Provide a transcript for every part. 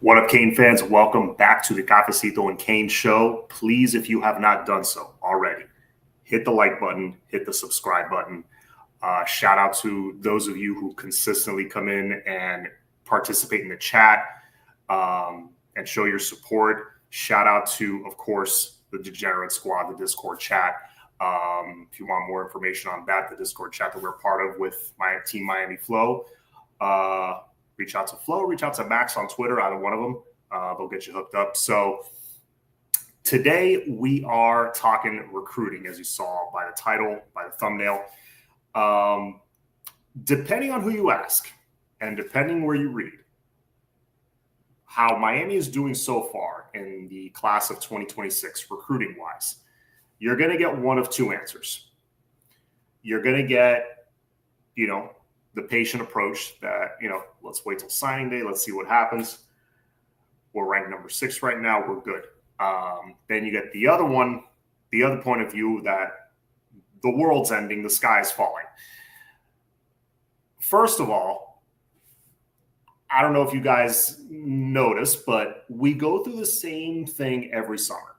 What up, Kane fans? Welcome back to the Cafecito and Kane show. Please, if you have not done so already, hit the like button, hit the subscribe button. Shout out to those of you who consistently come in and participate in the chat and show your support. Shout out to, of course, the Degenerate Squad, the Discord chat. If you want more information on that, the Discord chat that we're part of with my team, Miami Flow. Reach out to Flo, reach out to Max on Twitter, either one of them. They'll get you hooked up. So today we are talking recruiting, as you saw by the title, by the thumbnail. Depending on who you ask and depending where you read, how Miami is doing so far in the class of 2026, recruiting-wise, you're going to get one of two answers. You're going to get, the patient approach that, let's wait till signing day. Let's see what happens. We're ranked number 6 right now. We're good. Then you get the other one, the other point of view that the world's ending, the sky is falling. First of all, I don't know if you guys notice, but we go through the same thing every summer.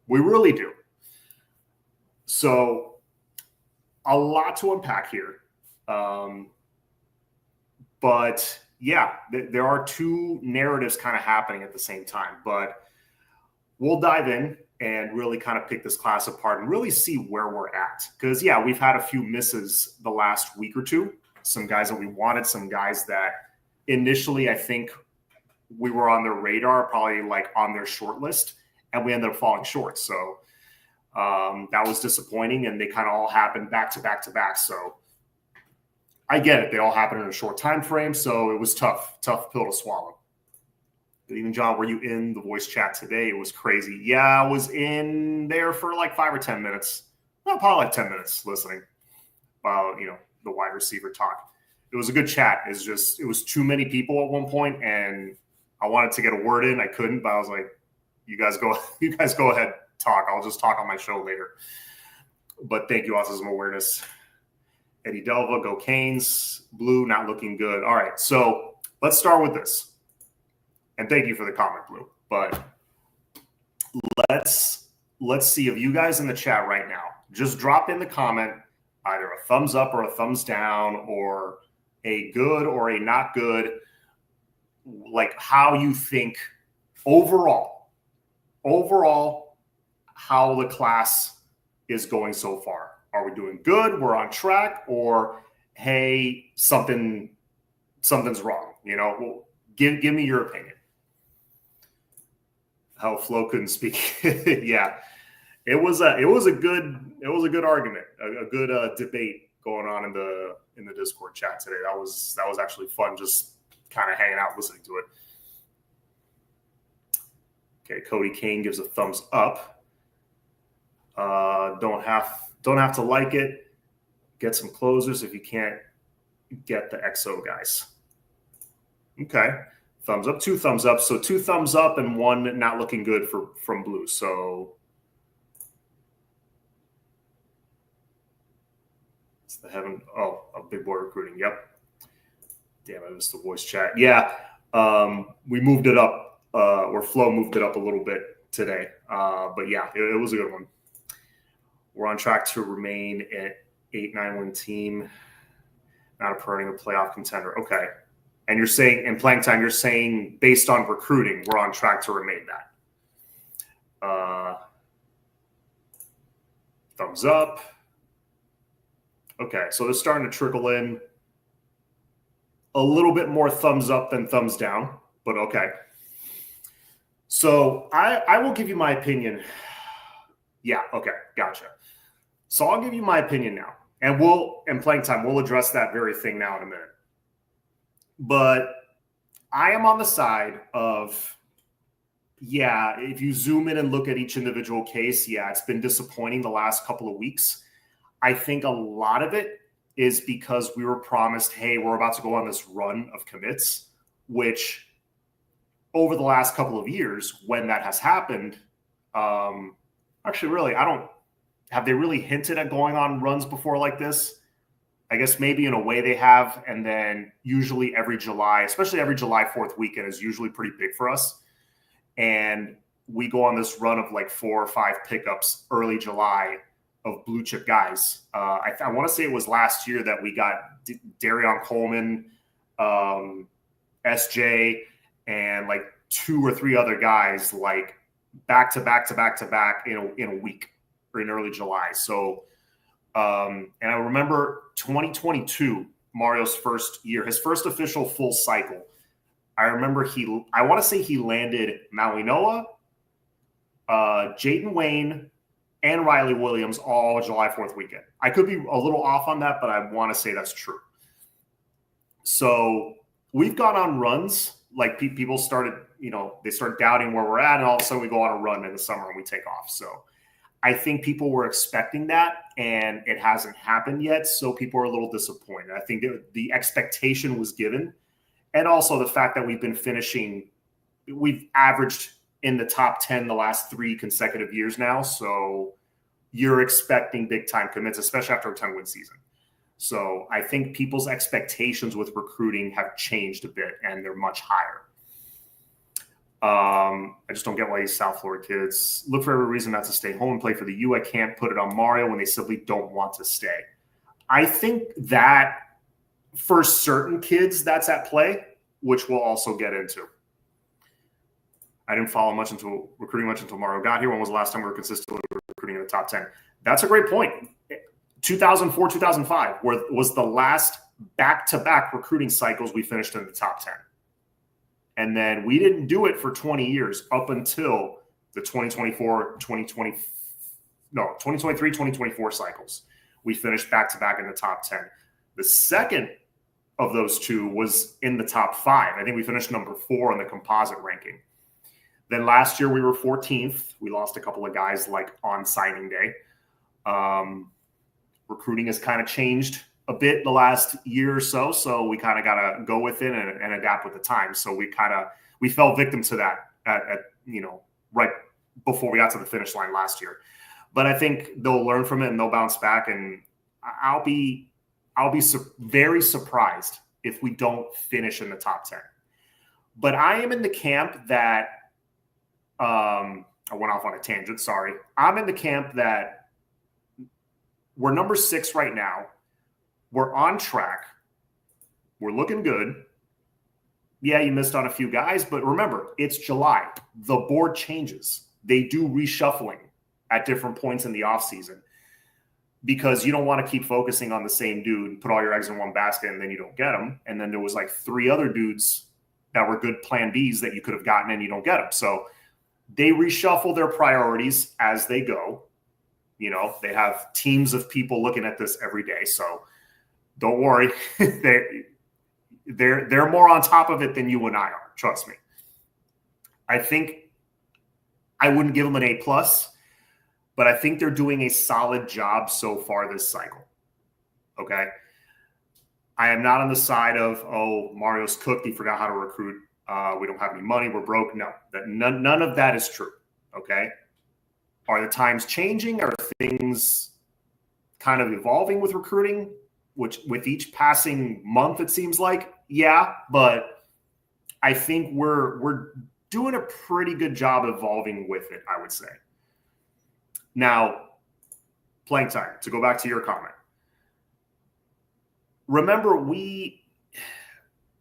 We really do. So a lot to unpack here. But yeah, there are two narratives kind of happening at the same time. But we'll dive in and really kind of pick this class apart and really see where we're at. Because, yeah, we've had a few misses the last week or two. Some guys that we wanted, some guys that initially I think we were on their radar, probably like on their short list, and we ended up falling short. So that was disappointing, and they kind of all happened back to back to back. So I get it. They all happened in a short time frame, so it was tough pill to swallow. But even John, were you in the voice chat today? It was crazy. Yeah, I was in there for like 5 or 10 minutes. Well, probably like 10 minutes listening while, the wide receiver talk. It was a good chat. It was too many people at one point, and I wanted to get a word in. I couldn't, but I was like, you guys go ahead, talk. I'll just talk on my show later. But thank you, Autism Awareness. Eddie Delva, go Canes. Blue, not looking good. All right, so let's start with this. And thank you for the comment, Blue. But let's see if you guys in the chat right now just drop in the comment either a thumbs up or a thumbs down or a good or a not good, like how you think overall how the class is going so far. Are we doing good? We're on track, or hey, something's wrong. Give me your opinion. How Flo couldn't speak. Yeah, it was a good argument, a good debate going on in the Discord chat today. That was actually fun, just kind of hanging out listening to it. Okay, Cody Kane gives a thumbs up. Don't have to like it. Get some closers if you can't get the XO guys. Okay. Thumbs up, 2 thumbs up. So 2 thumbs up and 1 not looking good from Blue. So it's the heaven. Oh, a big boy recruiting. Yep. Damn, I missed the voice chat. Yeah. We moved it up, or Flo moved it up a little bit today. But yeah, it was a good one. We're on track to remain at 8-9 win team, not a perennial playoff contender. Okay. And you're saying in playing time, you're saying based on recruiting, we're on track to remain that. Thumbs up. Okay. So they're starting to trickle in a little bit more thumbs up than thumbs down, but okay. So I will give you my opinion. Yeah. Okay. Gotcha. So I'll give you my opinion now, and in playing time, we'll address that very thing now in a minute. But I am on the side of, yeah, if you zoom in and look at each individual case, yeah, it's been disappointing the last couple of weeks. I think a lot of it is because we were promised, hey, we're about to go on this run of commits, which over the last couple of years, when that has happened, actually, really, have they really hinted at going on runs before like this? I guess maybe in a way they have. And then usually every July, especially every July 4th weekend, is usually pretty big for us. And we go on this run of like 4 or 5 pickups early July of blue chip guys. I want to say it was last year that we got Darion Coleman, SJ, and like 2 or 3 other guys like back to back in a week or in early July. So, and I remember 2022, Mario's first year, his first official full cycle. I remember I want to say he landed Maui Noah, Jaden Wayne, and Riley Williams all July 4th weekend. I could be a little off on that, but I want to say that's true. So we've gone on runs. Like people started, they start doubting where we're at, and all of a sudden we go on a run in the summer and we take off. So I think people were expecting that, and it hasn't happened yet. So people are a little disappointed. I think the expectation was given. And also the fact that we've averaged in the top 10 the last 3 consecutive years now. So you're expecting big time commits, especially after a 10-win season. So I think people's expectations with recruiting have changed a bit, and they're much higher. I just don't get why these South Florida kids look for every reason not to stay home and play for the U. I can't put it on Mario when they simply don't want to stay. I think that for certain kids, that's at play, which we'll also get into. I didn't follow recruiting much until Mario got here. When was the last time we were consistently recruiting in the top 10? That's a great point. 2004, 2005 was the last back-to-back recruiting cycles we finished in the top 10. And then we didn't do it for 20 years up until the 2023, 2024 cycles. We finished back-to-back in the top 10. The second of those 2 was in the top 5. I think we finished number 4 in the composite ranking. Then last year we were 14th. We lost a couple of guys like on signing day. Recruiting has kind of changed a bit the last year or so. So we kind of got to go with it and adapt with the times. So we fell victim to that at right before we got to the finish line last year. But I think they'll learn from it and they'll bounce back. And I'll be very surprised if we don't finish in the top 10. But I am in the camp that I went off on a tangent. Sorry. I'm in the camp that we're number 6 right now. We're on track. We're looking good. Yeah, you missed on a few guys, but remember, it's July. The board changes. They do reshuffling at different points in the offseason because you don't want to keep focusing on the same dude and put all your eggs in one basket and then you don't get them. And then there was like 3 other dudes that were good plan Bs that you could have gotten and you don't get them. So they reshuffle their priorities as they go. They have teams of people looking at this every day. So don't worry. They're more on top of it than you and I are. Trust me. I think I wouldn't give them an A+, but I think they're doing a solid job so far this cycle. Okay. I am not on the side of, Mario's cooked. He forgot how to recruit. We don't have any money. We're broke. No, none of that is true. Okay. Are the times changing? Are things kind of evolving with recruiting, which with each passing month, it seems like, yeah, but I think we're doing a pretty good job evolving with it, I would say. Now, playing time, to go back to your comment. Remember, we've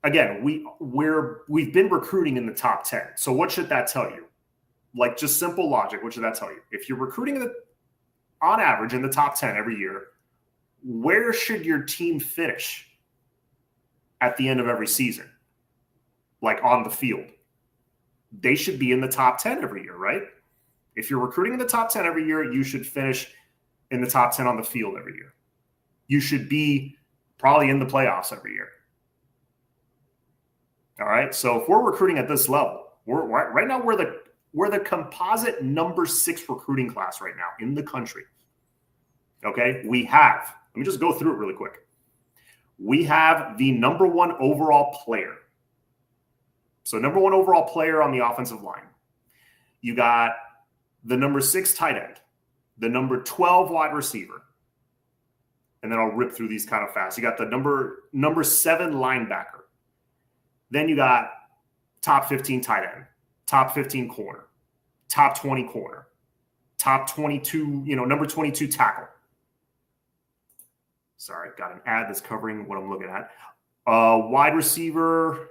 been recruiting in the top 10. So what should that tell you? Like just simple logic, what should that tell you? If you're recruiting on average in the top 10 every year, where should your team finish at the end of every season? Like on the field. They should be in the top 10 every year, right? If you're recruiting in the top 10 every year, you should finish in the top 10 on the field every year. You should be probably in the playoffs every year. All right. So if we're recruiting at this level, right now we're the composite number 6 recruiting class right now in the country. Okay. Let me just go through it really quick. We have the number 1 overall player. So number 1 overall player on the offensive line. You got the number 6 tight end, the number 12 wide receiver, and then I'll rip through these kind of fast. You got the number 7 linebacker. Then you got top 15 tight end, top 15 corner, top 20 corner, top 22, number 22 tackle. Sorry, got an ad that's covering what I'm looking at. Wide receiver.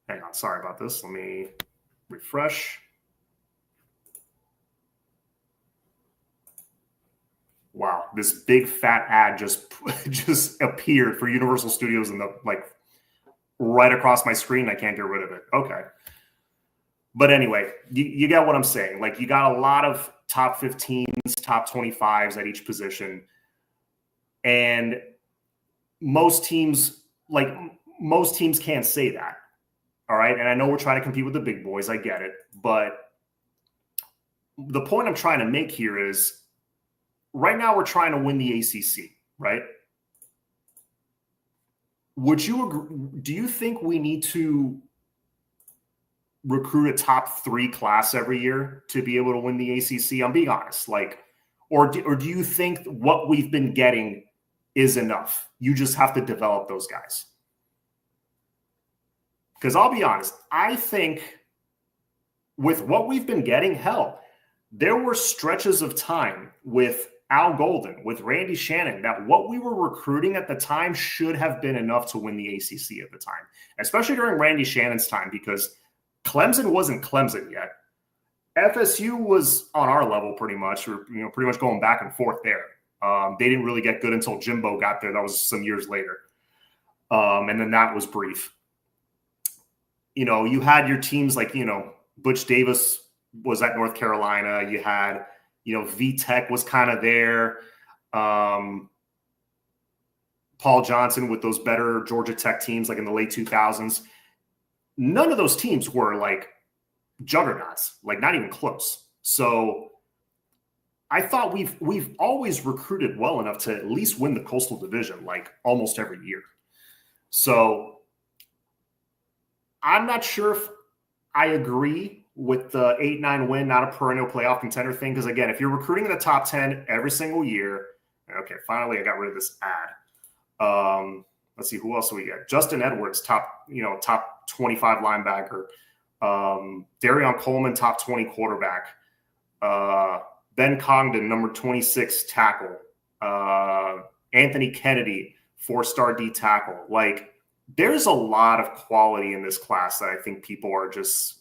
Hang on, sorry about this. Let me refresh. Wow, this big fat ad just appeared for Universal Studios in the right across my screen. I can't get rid of it. Okay. But anyway, you get what I'm saying. Like, you got a lot of top 15s, top 25s at each position. And most teams can't say that. All right. And I know we're trying to compete with the big boys. I get it. But the point I'm trying to make here is right now we're trying to win the ACC, right? Would you agree? Do you think we need to recruit a top 3 class every year to be able to win the ACC? I'm being honest. Or do you think what we've been getting is enough? You just have to develop those guys. Because I'll be honest, I think with what we've been getting, hell, there were stretches of time with Al Golden, with Randy Shannon, that what we were recruiting at the time should have been enough to win the ACC at the time, especially during Randy Shannon's time, because Clemson wasn't Clemson yet. FSU was on our level pretty much, or pretty much going back and forth there. They didn't really get good until Jimbo got there. That was some years later. And then that was brief. You had your teams like, Butch Davis was at North Carolina. You had, VTech was kind of there. Paul Johnson with those better Georgia Tech teams like in the late 2000s. None of those teams were like juggernauts, like not even close. So I thought we've always recruited well enough to at least win the Coastal Division like almost every year. So I'm not sure if I agree with the 8-9 win, not a perennial playoff contender thing. Because again, if you're recruiting in the top 10 every single year, okay, finally I got rid of this ad. Let's see, who else do we get? Justin Edwards, top 25 linebacker. Darion Coleman, top 20 quarterback. Ben Congdon, number 26 tackle. Anthony Kennedy, 4-star D tackle. Like, there's a lot of quality in this class that I think people are just,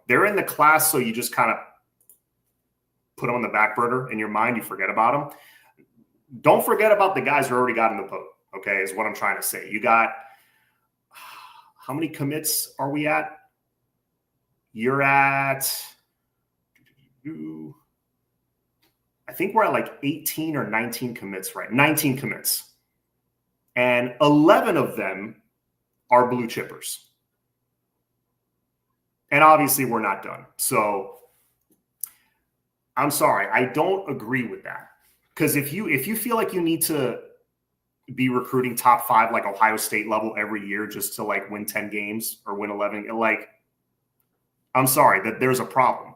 they're in the class, so you just kind of put them on the back burner in your mind. You forget about them. Don't forget about the guys who already got in the boat, okay, is what I'm trying to say. You got, how many commits are we at? You're at, I think we're at like 18 or 19 commits, right? 19 commits. And 11 of them are blue chippers. And obviously we're not done. So I'm sorry, I don't agree with that. Because if you feel like you need to be recruiting top 5 like Ohio State level every year just to like win 10 games or win 11, like, I'm sorry, that there's a problem.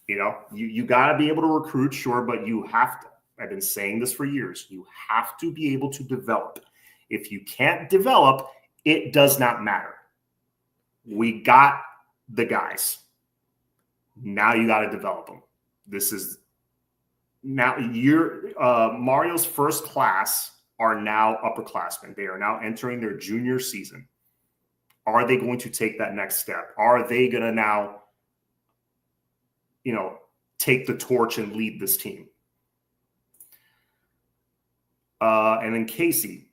You got to be able to recruit, sure, but you have to. I've been saying this for years. You have to be able to develop. If you can't develop, it does not matter. We got the guys. Now you got to develop them. This is now Mario's first class are now upperclassmen. They are now entering their junior season. Are they going to take that next step? Are they going to now, take the torch and lead this team? And then Casey,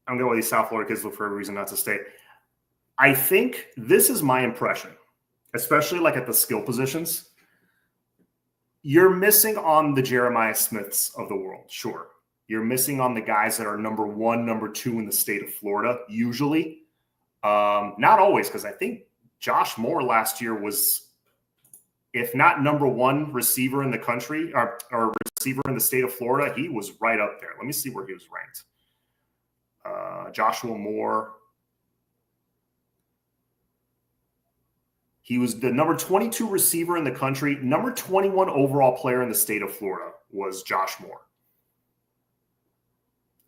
I'm going to let these South Florida kids look for a reason not to stay. I think this is my impression, especially like at the skill positions. You're missing on the Jeremiah Smiths of the world, sure. You're missing on the guys that are number 1, number 2 in the state of Florida, usually. Not always, because I think Josh Moore last year was, if not number 1 receiver in the country or receiver in the state of Florida, he was right up there. Let me see where he was ranked. Joshua Moore. He was the number 22 receiver in the country, number 21 overall player in the state of Florida was Josh Moore.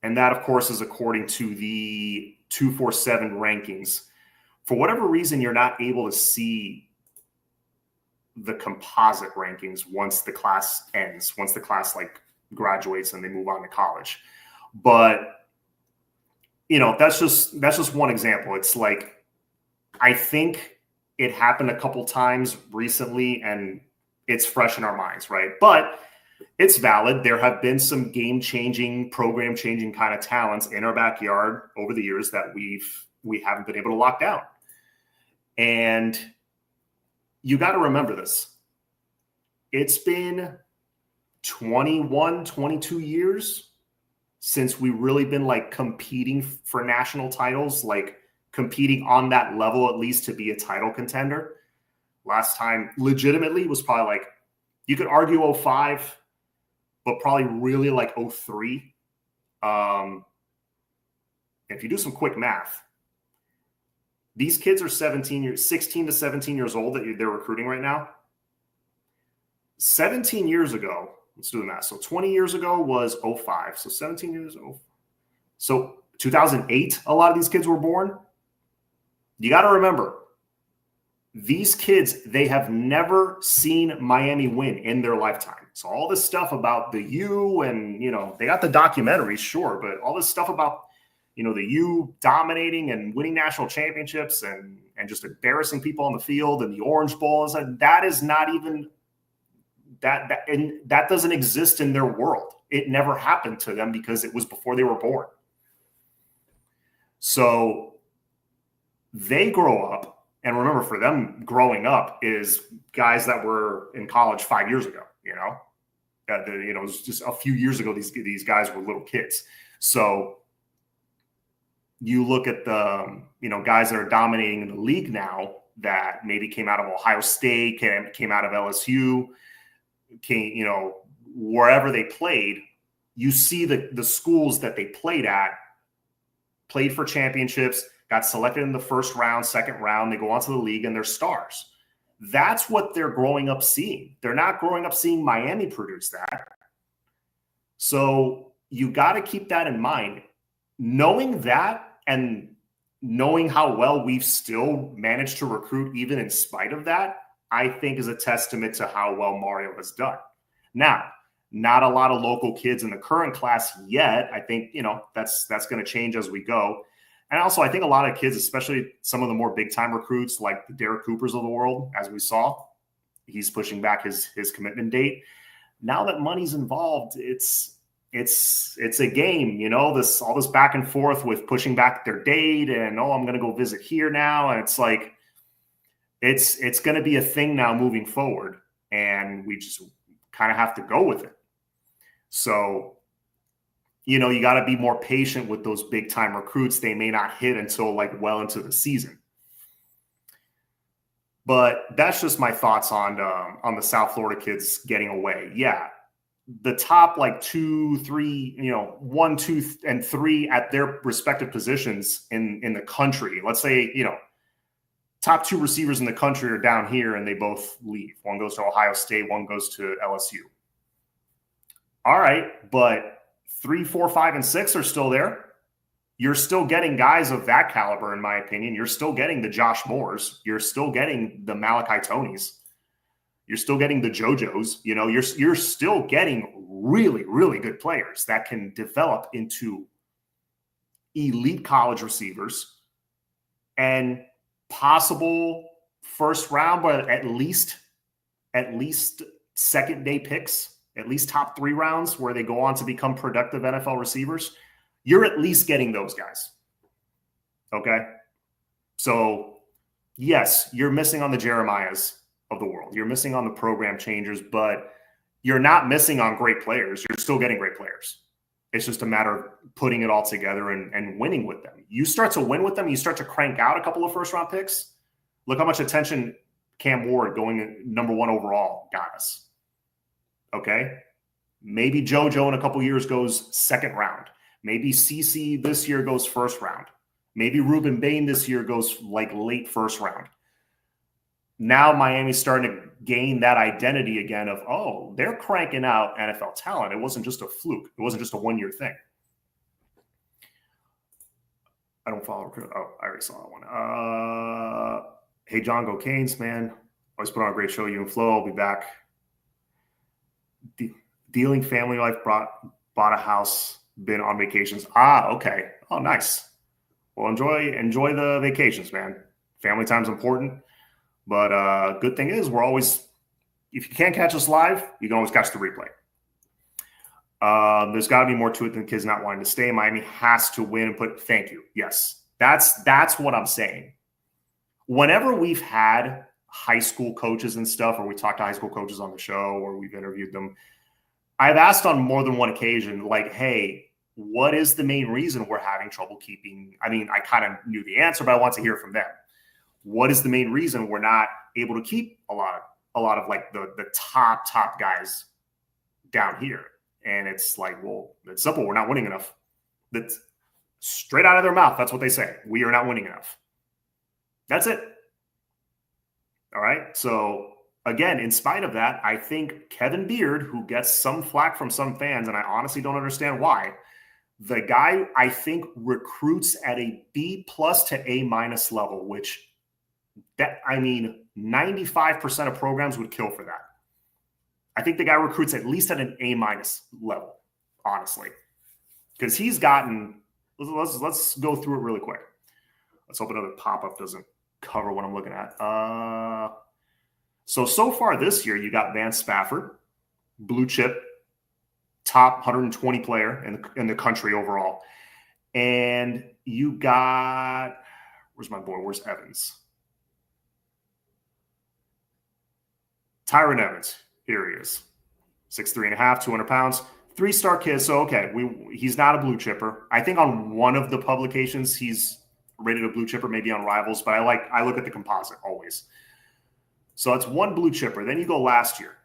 And that, of course, is according to the 247 rankings. For whatever reason, you're not able to see the composite rankings once the class ends, once the class like graduates and they move on to college. But, you know, that's just one example. It's like, I think it happened a couple times recently and it's fresh in our minds, right? But it's valid. There have been some game-changing, program-changing kind of talents in our backyard over the years that we haven't been able to lock down. And you got to remember this. It's been 21, 22 years since we really been like competing for national titles, like competing on that level, at least to be a title contender. Last time legitimately was probably like, you could argue 05, but probably really like 03. If you do some quick math, these kids are 16 to 17 years old that they're recruiting right now. 17 years ago, let's do the math. So 20 years ago was 05. So 17 years old. So 2008, a lot of these kids were born. You got to remember, these kids, they have never seen Miami win in their lifetime. So all this stuff about the U and, you know, they got the documentaries, sure, but all this stuff about, you know, the U dominating and winning national championships and just embarrassing people on the field and the Orange Bowl, that is not even that doesn't exist in their world. It never happened to them because it was before they were born. So they grow up. And remember, for them, growing up is guys that were in college 5 years ago. You know, it was just a few years ago. These guys were little kids. So you look at the guys that are dominating in the league now that maybe came out of Ohio State, came out of LSU, wherever they played. You see the schools that they played for championships. Got selected in the first round, second round. They go on to the league and they're stars. That's what they're growing up seeing. They're not growing up seeing Miami produce that. So you got to keep that in mind. Knowing that and knowing how well we've still managed to recruit even in spite of that, I think is a testament to how well Mario has done. Now, not a lot of local kids in the current class yet. I think, that's going to change as we go. And also, I think a lot of kids, especially some of the more big-time recruits like the Derek Coopers of the world, as we saw, he's pushing back his commitment date. Now that money's involved, it's a game, all this back and forth with pushing back their date and, I'm going to go visit here now. And it's like, it's going to be a thing now moving forward. And we just kind of have to go with it. So, you got to be more patient with those big time recruits. They may not hit until well into the season. But that's just my thoughts on the South Florida kids getting away. Yeah. The top 2, 3, 1, 2, and 3 at their respective positions in the country. Let's say, top 2 receivers in the country are down here and they both leave. One goes to Ohio State, one goes to LSU. All right, but 3, 4, 5, and 6 are still there. You're still getting guys of that caliber, in my opinion. You're still getting the Josh Moores. You're still getting the Malachi Tonys. You're still getting the JoJos. You're still getting really, really good players that can develop into elite college receivers and possible first round, but at least second day picks. At least top 3 rounds where they go on to become productive NFL receivers, you're at least getting those guys. Okay? So, yes, you're missing on the Jeremiahs of the world. You're missing on the program changers, but you're not missing on great players. You're still getting great players. It's just a matter of putting it all together and winning with them. You start to win with them, you start to crank out a couple of first-round picks. Look how much attention Cam Ward going number 1 overall got us. Okay, maybe JoJo in a couple years goes second round. Maybe CC this year goes first round. Maybe Ruben Bain this year goes late first round. now Miami's starting to gain that identity again of, oh, they're cranking out NFL talent. It wasn't just a fluke. It wasn't just a one-year thing. I don't follow. Oh, I already saw that one. Hey, John, go Canes, man. Always put on a great show. You and Flo. I'll be back. Dealing family life, bought a house, been on vacations. Okay. Oh, nice. Well, enjoy the vacations, man. Family time's important. But good thing is we're always, if you can't catch us live, you can always catch the replay. There's got to be more to it than kids not wanting to stay. Miami has to win and thank you. Yes, that's what I'm saying. Whenever we've had high school coaches and stuff, or we talked to high school coaches on the show, or we've interviewed them, I've asked on more than one occasion, like, hey, what is the main reason we're having trouble keeping? I mean, I kind of knew the answer, but I want to hear from them. What is the main reason we're not able to keep a lot of like the top guys down here? And it's like, well, it's simple. We're not winning enough. That's straight out of their mouth. That's what they say. We are not winning enough. That's it. All right. So again, in spite of that, I think Kevin Beard, who gets some flack from some fans, and I honestly don't understand why, the guy I think recruits at a B+ to A- level, which 95% of programs would kill for that. I think the guy recruits at least at an A- level, honestly, because he's gotten. Let's go through it really quick. Let's hope another pop-up doesn't cover what I'm looking at. So far this year, you got Vance Spafford, blue chip, top 120 player in the country overall, and you got, where's my boy? Where's Evans? Tyron Evans. Here he is. 6'3.5", 200 pounds, 3-star kid. So, okay, he's not a blue chipper. I think on one of the publications he's rated a blue chipper, maybe on Rivals, but I look at the composite always. So that's one blue chipper. Then you go last year,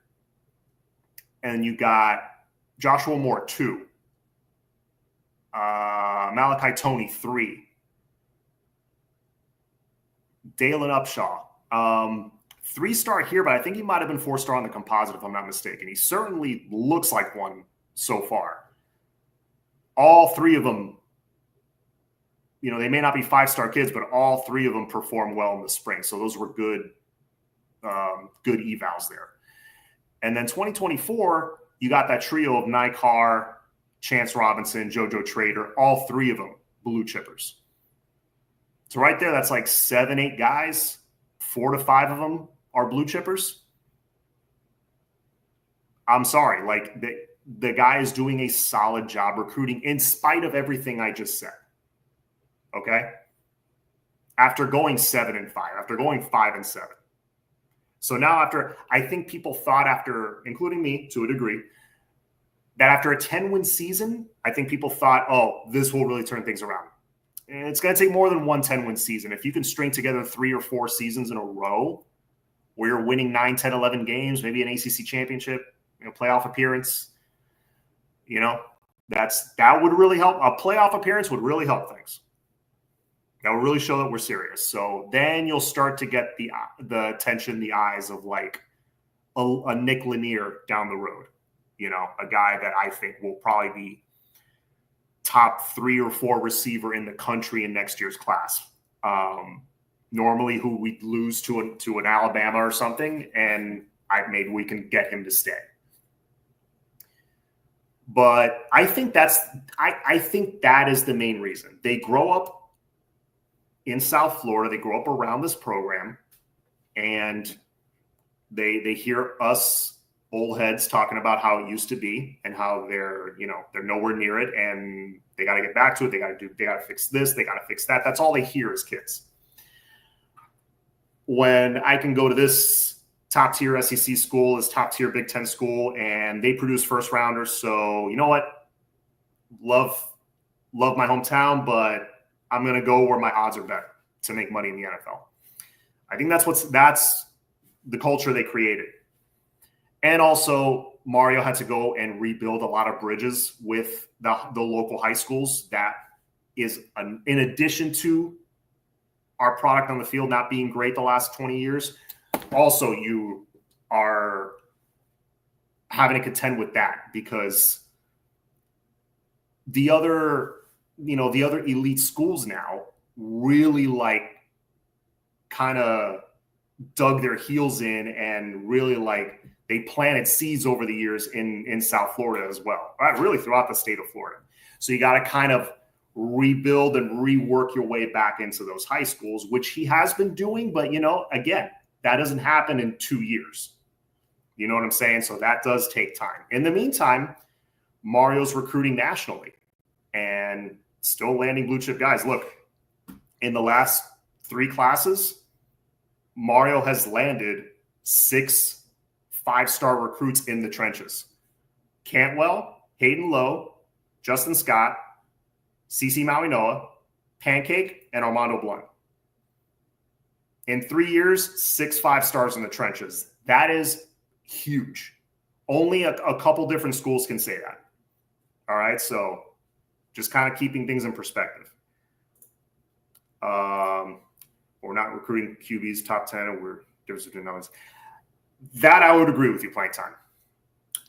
and you got Joshua Moore, 2. Malachi Toney, 3. Dalen Upshaw, 3-star here, but I think he might have been 4-star on the composite, if I'm not mistaken. He certainly looks like one so far. All 3 of them, they may not be 5-star kids, but all 3 of them performed well in the spring. So those were good evals there. And then 2024, you got that trio of Nikar, Chance Robinson, JoJo Trader, all 3 of them blue chippers. So right there, that's like 7, 8 guys. 4 to 5 of them are blue chippers. I'm sorry, like the guy is doing a solid job recruiting in spite of everything I just said. Okay? After going 7-5, after going 5-7. So now I think people thought including me to a degree, that after a 10-win season, I think people thought, oh, this will really turn things around. And it's going to take more than one 10-win season. If you can string together 3 or 4 seasons in a row where you're winning 9, 10, 11 games, maybe an ACC championship, playoff appearance, that would really help. A playoff appearance would really help things. That would really show that we're serious. So then you'll start to get the attention, the eyes of like a Nick Lanier down the road. A guy that I think will probably be top 3 or 4 receiver in the country in next year's class. Normally who we lose to an Alabama or something, and maybe we can get him to stay. But I think I think that is the main reason. They grow up in South Florida. They grow up around this program, and they hear us old heads talking about how it used to be and how they're nowhere near it, and they got to get back to it. They got to fix this. They got to fix that. That's all they hear as kids. When I can go to this top tier SEC school, this top tier Big Ten school, and they produce first rounders. So you know what? Love my hometown, but I'm going to go where my odds are better to make money in the NFL. I think that's the culture they created. And also, Mario had to go and rebuild a lot of bridges with the local high schools. That is, in addition to our product on the field not being great the last 20 years, also you are having to contend with that because the other elite schools now really like kind of dug their heels in and really like they planted seeds over the years in South Florida as well, right? Really throughout the state of Florida. So you got to kind of rebuild and rework your way back into those high schools, which he has been doing. But, again, that doesn't happen in 2 years. You know what I'm saying? So that does take time. In the meantime, Mario's recruiting nationally and still landing blue chip guys. Look, in the last 3 classes, Mario has landed 6 5-star recruits in the trenches. Cantwell, Hayden Lowe, Justin Scott, CC Maui Noah, Pancake, and Armando Blunt. In 3 years, 6 5-stars in the trenches. That is huge. Only a couple different schools can say that. All right, so just kind of keeping things in perspective. We're not recruiting QBs top 10, and we're there's numbers. That I would agree with you, Playing Time.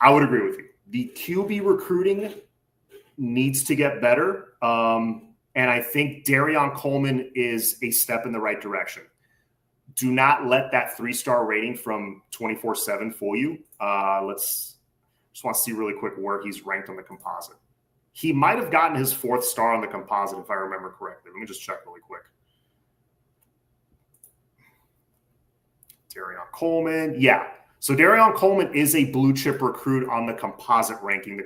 I would agree with you. The QB recruiting needs to get better. And I think Darion Coleman is a step in the right direction. Do not let that 3-star rating from 24/7 fool you. Just want to see really quick where he's ranked on the composite. He might have gotten his 4th star on the composite, if I remember correctly. Let me just check really quick. Darion Coleman. Yeah. So Darion Coleman is a blue chip recruit on the composite ranking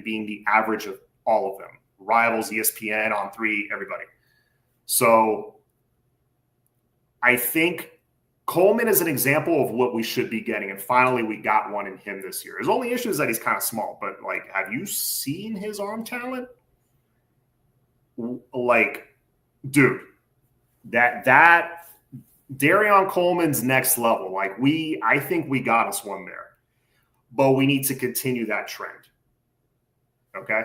being the average of all of them. Rivals, ESPN, On3, everybody. So I think Coleman is an example of what we should be getting. And finally, we got one in him this year. His only issue is that he's kind of small. But, have you seen his arm talent? Dude, that Darion Coleman's next level. I think we got us one there. But we need to continue that trend. Okay?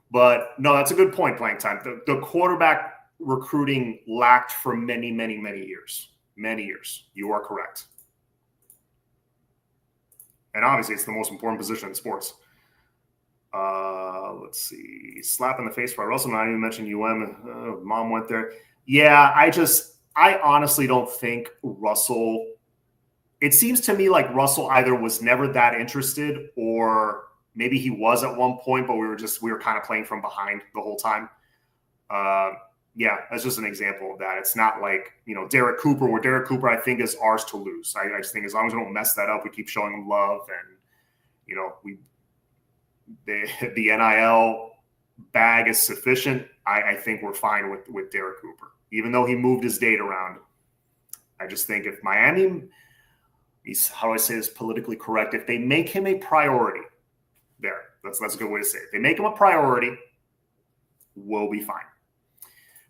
But, no, that's a good point, Playing Time. The quarterback recruiting lacked for many, many, many years. Many years. You are correct. And obviously, it's the most important position in sports. Let's see. Slap in the face by Russell. Not even mention UM. Mom went there. Yeah, I honestly don't think Russell – it seems to me like Russell either was never that interested or maybe he was at one point, but we were kind of playing from behind the whole time. Yeah, that's just an example of that. It's not like, Derek Cooper, where Derek Cooper, I think, is ours to lose. I just think as long as we don't mess that up, we keep showing him love and, the NIL bag is sufficient. I think we're fine with Derek Cooper. Even though he moved his date around, I just think if Miami, how do I say this politically correct, if they make him a priority, that's a good way to say it. If they make him a priority, we'll be fine.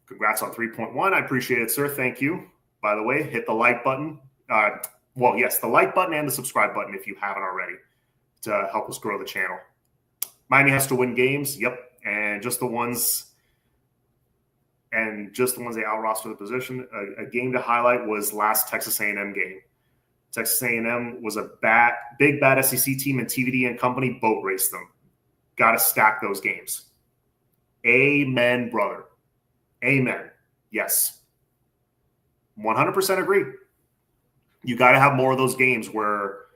Congrats on 3.1. I appreciate it, sir. Thank you. By the way, hit the like button. The like button and the subscribe button if you haven't already to help us grow the channel. Miami has to win games. Yep. And just the ones they out-roster the position. A game to highlight was last Texas A&M game. Texas A&M was a big bad SEC team, and TVD and company boat raced them. Got to stack those games. Amen, brother. Amen. Yes. 100% agree. You got to have more of those games where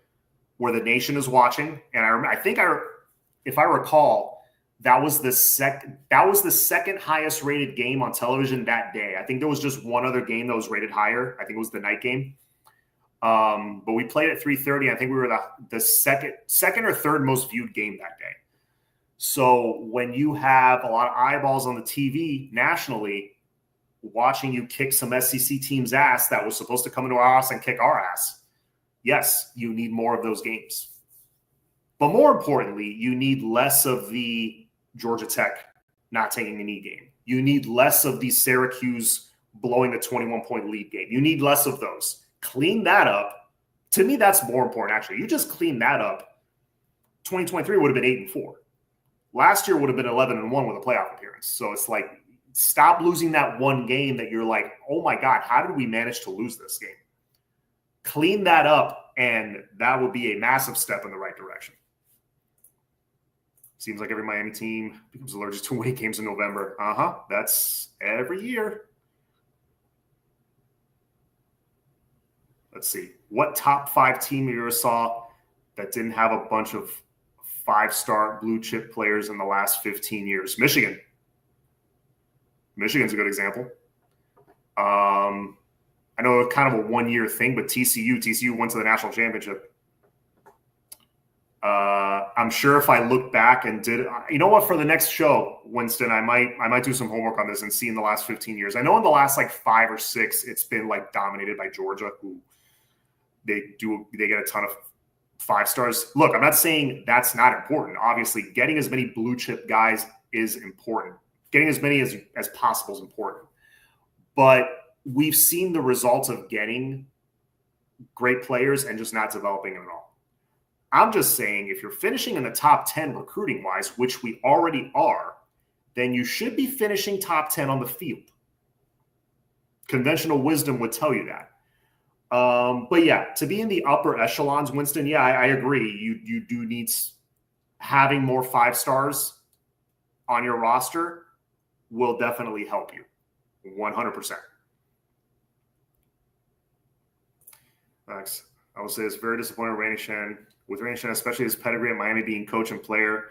the nation is watching. And if I recall, that was the second highest rated game on television that day. I think there was just one other game that was rated higher. I think it was the night game. But we played at 3:30. I think we were the second or third most viewed game that day. So when you have a lot of eyeballs on the TV nationally watching you kick some SEC team's ass that was supposed to come into our house and kick our ass, yes, you need more of those games. But more importantly, you need less of the Georgia Tech not taking a knee game. You need less of the Syracuse blowing the 21-point lead game. You need less of those. Clean that up. To me, that's more important, actually. You just clean that up. 2023 would have been 8-4. Last year would have been 11-1 with a playoff appearance. So it's like, stop losing that one game that you're like, oh my God, how did we manage to lose this game? Clean that up, and that will be a massive step in the right direction. Seems like every Miami team becomes allergic to away games in November. That's every year. Let's see. What top 5 team you ever saw that didn't have a bunch of 5-star blue chip players in the last 15 years? Michigan. Michigan's a good example. I know it's kind of a one-year thing, but TCU went to the national championship. I'm sure if I look back and did, you know what, for the next show, Winston, I might do some homework on this and see in the last 15 years. I know in the last like 5 or 6, it's been like dominated by Georgia, who they get a ton of 5 stars. Look, I'm not saying that's not important. Obviously, getting as many blue chip guys is important. Getting as many as possible is important. But we've seen the results of getting great players and just not developing them at all. I'm just saying, if you're finishing in the top 10 recruiting-wise, which we already are, then you should be finishing top 10 on the field. Conventional wisdom would tell you that. But yeah, to be in the upper echelons, Winston, yeah, I agree. You do need having more 5 stars on your roster will definitely help you, 100%. Thanks. I would say it's very disappointing with Randy Shannon, especially his pedigree at Miami, being coach and player.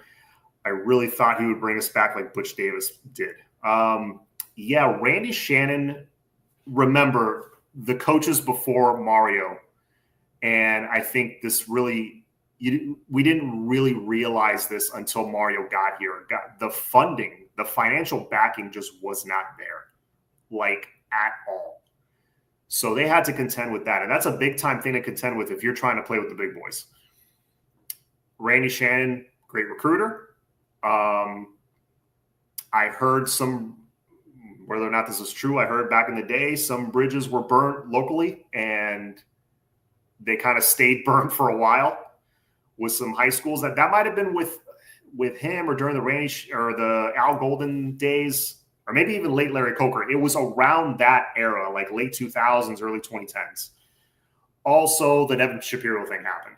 I really thought he would bring us back like Butch Davis did. Yeah, Randy Shannon, remember, the coaches before Mario, and I think this really, we didn't really realize this until Mario got here. The funding, the financial backing just was not there, like at all. So they had to contend with that, and that's a big-time thing to contend with if you're trying to play with the big boys. Randy Shannon, great recruiter. I heard whether or not this is true, I heard back in the day some bridges were burnt locally, and they kind of stayed burnt for a while with some high schools. That might have been with him or during the the Al Golden days, or maybe even late Larry Coker. It was around that era, like late 2000s, early 2010s. Also, the Devin Shapiro thing happened.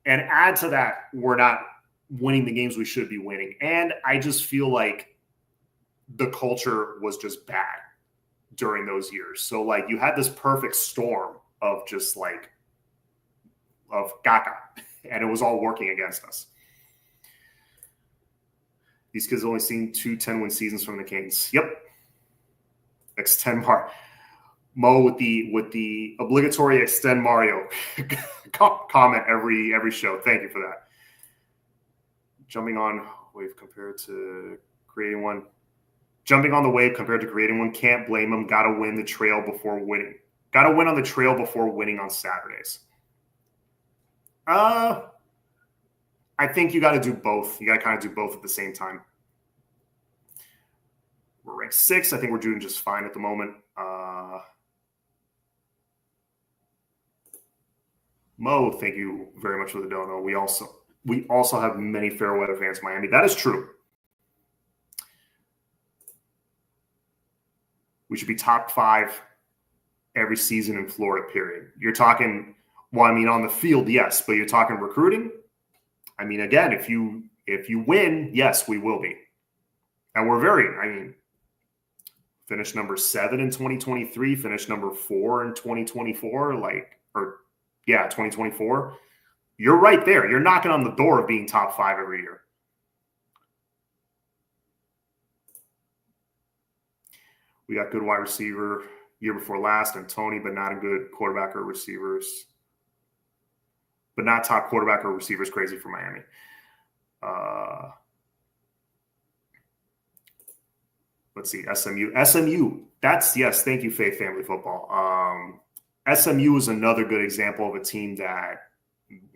And add to that, we're not winning the games we should be winning. And I just feel like the culture was just bad during those years. So, like, you had this perfect storm of just like, of gaga, and it was all working against us. These kids only seen 2 10-win seasons from the Kings. Yep. Extend Mo with the obligatory extend Mario comment every show. Thank you for that. Jumping on the wave compared to creating one. Can't blame them. Got to win the trail before winning. Got to win on the trail before winning on Saturdays. I think you got to do both. You got to kind of do both at the same time. We're ranked 6th. I think we're doing just fine at the moment. Mo, thank you very much for the dono. We also have many fair weather fans in Miami. That is true. We should be top 5 every season in Florida, period. You're talking, well, I mean, on the field, yes, but you're talking recruiting. I mean, again, if you win, yes, we will be. And we're finished number 7 in 2023, finished number 4 in 2024, 2024. You're right there. You're knocking on the door of being top 5 every year. We got good wide receiver year before last, and Tony, but not a good quarterback or receivers. But not top quarterback or receivers crazy for Miami. Let's see, SMU. Yes, thank you, Faith Family Football. SMU is another good example of a team that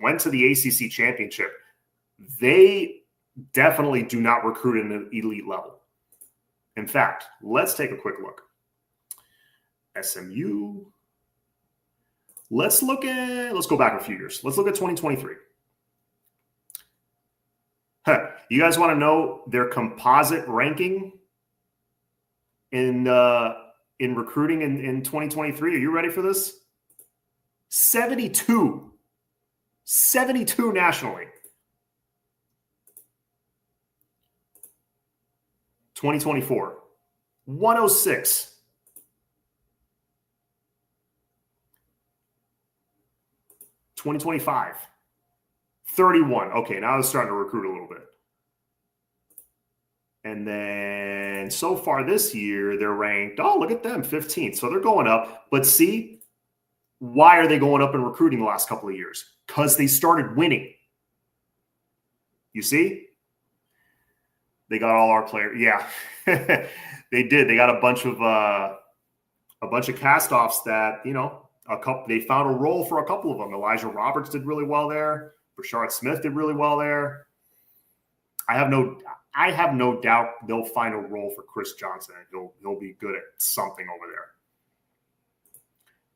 went to the ACC championship. They definitely do not recruit at an elite level. In fact, let's take a quick look. SMU. Let's go back a few years. Let's look at 2023. You guys want to know their composite ranking in in recruiting in 2023. Are you ready for this? 72. 72 nationally. 2024. 106. 2025. 31. Okay, now they're starting to recruit a little bit. And then so far this year, they're ranked, oh, look at them, 15th. So they're going up. But see, why are they going up in recruiting the last couple of years? Because they started winning. You see? They got all our players. Yeah, they did. They got a bunch of cast-offs that, you know, they found a role for a couple of them. Elijah Roberts did really well there. Brashard Smith did really well there. I have no doubt they'll find a role for Chris Johnson. He'll be good at something over there.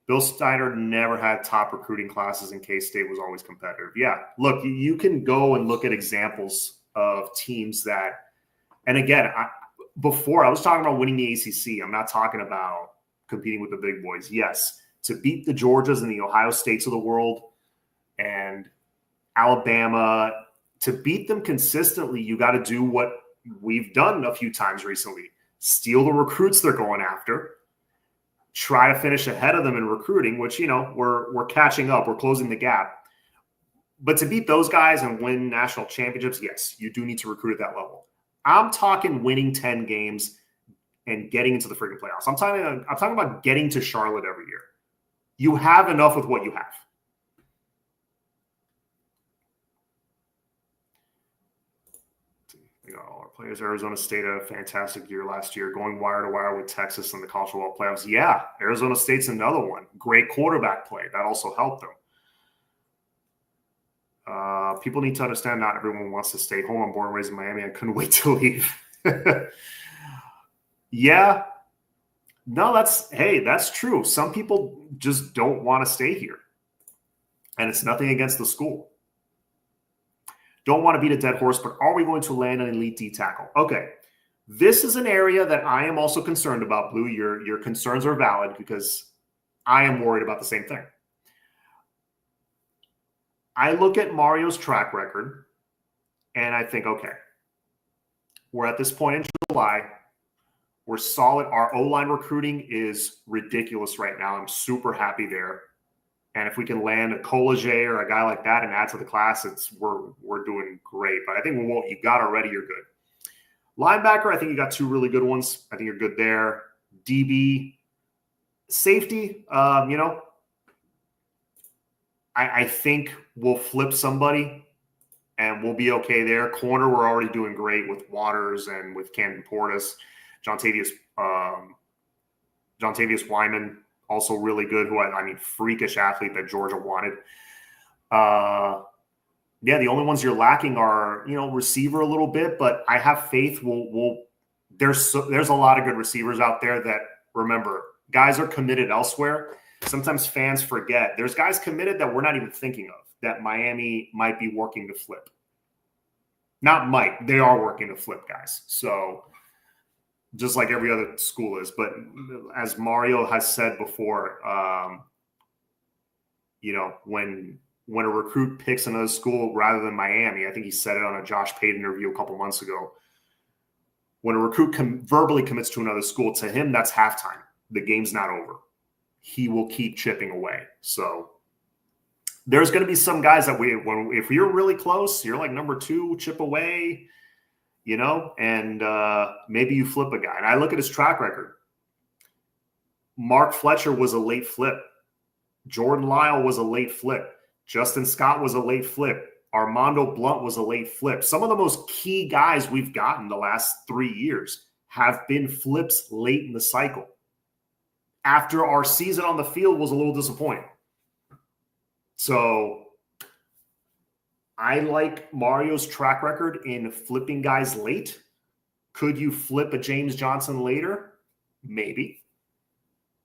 Bill Snyder never had top recruiting classes, and K-State was always competitive. Yeah, look, you can go and look at examples of teams that, and again, before I was talking about winning the ACC. I'm not talking about competing with the big boys. Yes, to beat the Georgias and the Ohio States of the world and Alabama, to beat them consistently, you got to do what we've done a few times recently. Steal the recruits they're going after. Try to finish ahead of them in recruiting, which, you know, we're catching up. We're closing the gap. But to beat those guys and win national championships, yes, you do need to recruit at that level. I'm talking winning 10 games and getting into the freaking playoffs. I'm talking about getting to Charlotte every year. You have enough with what you have. You know, all our players. Arizona State had a fantastic year last year, going wire to wire with Texas in the college football playoffs. Yeah, Arizona State's another one. Great quarterback play. That also helped them. People need to understand not everyone wants to stay home. I'm born and raised in Miami. I couldn't wait to leave. Yeah. No, that's true. Some people just don't want to stay here. And it's nothing against the school. Don't want to beat a dead horse, but are we going to land an elite D tackle? Okay. This is an area that I am also concerned about, Blue. Your concerns are valid because I am worried about the same thing. I look at Mario's track record and I think, okay, we're at this point in July. We're solid. Our O-line recruiting is ridiculous right now. I'm super happy there. And if we can land a Collegier or a guy like that and add to the class, we're doing great. But I think with what you got already, you're good. Linebacker, I think you got two really good ones. I think you're good there. DB, safety, you know, I think we'll flip somebody and we'll be okay there. Corner, we're already doing great with Waters and with Camden Portis. John Tavius Wyman, also really good, freakish athlete that Georgia wanted. Yeah, the only ones you're lacking are, you know, receiver a little bit, but I have faith there's a lot of good receivers out there that, remember, guys are committed elsewhere. Sometimes fans forget there's guys committed that we're not even thinking of that Miami might be working to flip. Not might, they are working to flip guys. So just like every other school is. But as Mario has said before, you know, when a recruit picks another school rather than Miami, I think he said it on a Josh Payton interview a couple months ago. When a recruit verbally commits to another school, to him, that's halftime. The game's not over. He will keep chipping away. So there's going to be some guys that if you're really close, you're like number 2, chip away, you know, and maybe you flip a guy. And I look at his track record. Mark Fletcher was a late flip. Jordan Lyle was a late flip. Justin Scott was a late flip. Armando Blunt was a late flip. Some of the most key guys we've gotten the last 3 years have been flips late in the cycle. After our season on the field was a little disappointing. So I like Mario's track record in flipping guys late. Could you flip a James Johnson later? Maybe.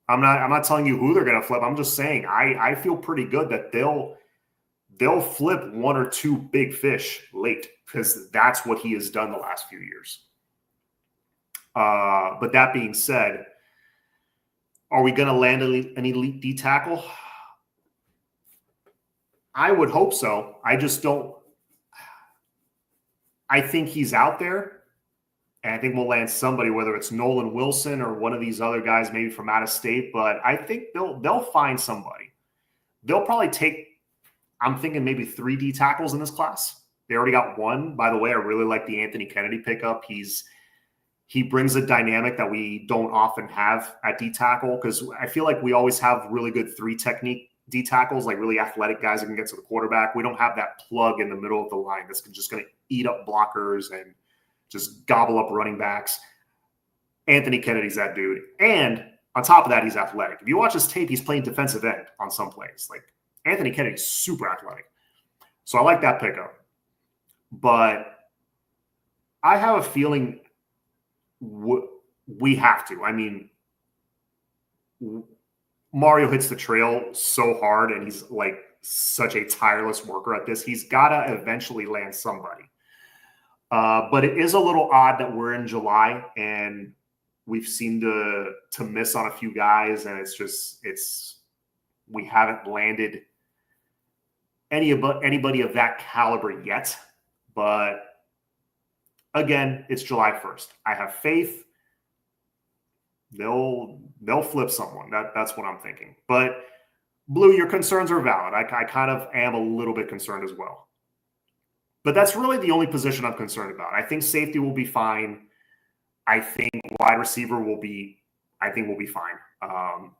I'm not telling you who they're going to flip. I'm just saying I feel pretty good that they'll flip 1 or 2 big fish late because that's what he has done the last few years. But that being said, Are we going to land an elite D tackle? I would hope so. I just don't. I think he's out there, and I think we'll land somebody, whether it's Nolan Wilson or one of these other guys, maybe from out of state. But I think they'll find somebody. They'll probably take. I'm thinking maybe 3 D tackles in this class. They already got one. By the way, I really like the Anthony Kennedy pickup. He brings a dynamic that we don't often have at D tackle, because I feel like we always have really good 3 technique D tackles, like really athletic guys that can get to the quarterback. We don't have that plug in the middle of the line that's just going to eat up blockers and just gobble up running backs. Anthony Kennedy's that dude. And on top of that, he's athletic. If you watch his tape, he's playing defensive end on some plays. Like, Anthony Kennedy's super athletic. So I like that pickup. But I have a feeling we have to. I mean, Mario hits the trail so hard, and he's like such a tireless worker at this. He's got to eventually land somebody. But it is a little odd that we're in July and we've seemed to miss on a few guys, and we haven't landed anybody of that caliber yet. But again, it's July 1st. I have faith they'll flip someone. That's what I'm thinking. But Blue, your concerns are valid. I kind of am a little bit concerned as well. But that's really the only position I'm concerned about. I think safety will be fine. I think wide receiver will be fine.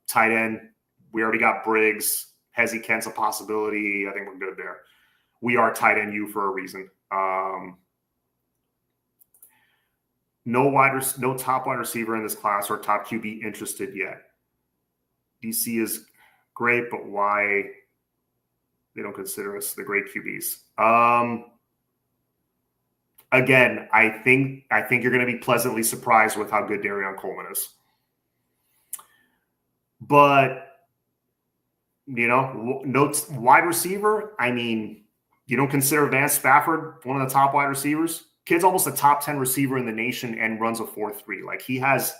Tight end, we already got Briggs. Hezzy Kent's a possibility. I think we're good there. We are tight end U for a reason. No top wide receiver in this class or top QB interested yet. DC is great, but why they don't consider us the great QBs? Again, I think you're going to be pleasantly surprised with how good Darion Coleman is. But, no wide receiver. I mean, you don't consider Vance Spafford one of the top wide receivers? Kid's almost a top 10 receiver in the nation and runs a 4.3. Like, he has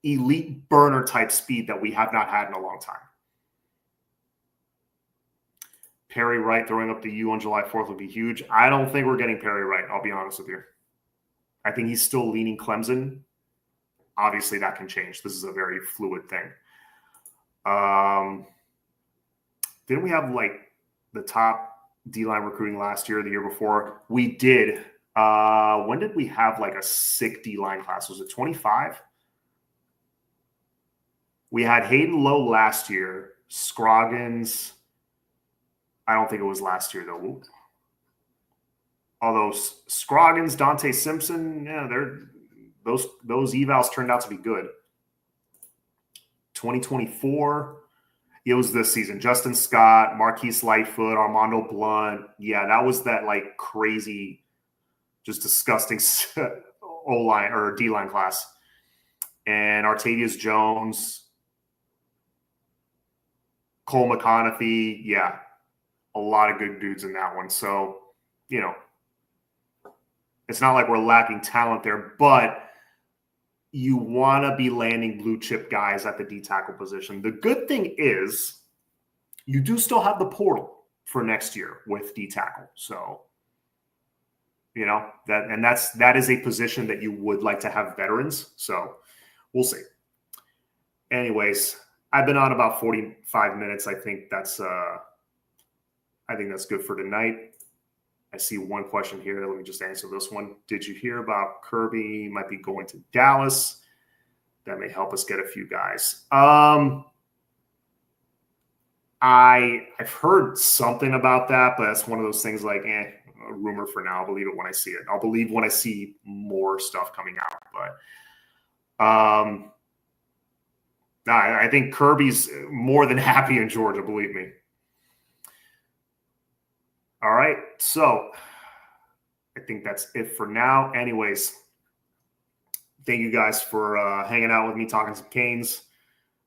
elite burner type speed that we have not had in a long time. Perry Wright throwing up the U on July 4th would be huge. I don't think we're getting Perry Wright, I'll be honest with you. I think he's still leaning Clemson. Obviously, that can change. This is a very fluid thing. Didn't we have, the top D-line recruiting last year, the year before? We did. When did we have, a sick D-line class? Was it 25? We had Hayden Lowe last year. Scroggins. I don't think it was last year, though. Although Scroggins, Dante Simpson, those evals turned out to be good. 2024, it was this season. Justin Scott, Marquise Lightfoot, Armando Blunt. Yeah, that was that crazy, just disgusting O-line or D-line class. And Artavius Jones, Cole McConaughey, yeah. A lot of good dudes in that one. So, it's not like we're lacking talent there, but you want to be landing blue chip guys at the D tackle position. The good thing is you do still have the portal for next year with D tackle. So, that is a position that you would like to have veterans. So we'll see. Anyways, I've been on about 45 minutes. I think that's good for tonight. I see one question here. Let me just answer this one. Did you hear about Kirby might be going to Dallas? That may help us get a few guys. I've heard something about that, but it's one of those things a rumor for now. I'll believe it when I see it. I'll believe when I see more stuff coming out. But I think Kirby's more than happy in Georgia, believe me. All right, so I think that's it for now. Anyways, thank you guys for hanging out with me, talking some Canes.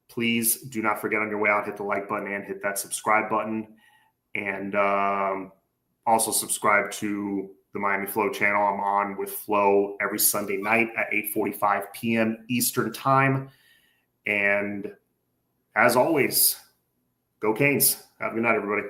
Please do not forget on your way out, hit the like button and hit that subscribe button. And also subscribe to the Miami Flow channel. I'm on with Flow every Sunday night at 8:45 p.m. Eastern time. And as always, go Canes. Have a good night, everybody.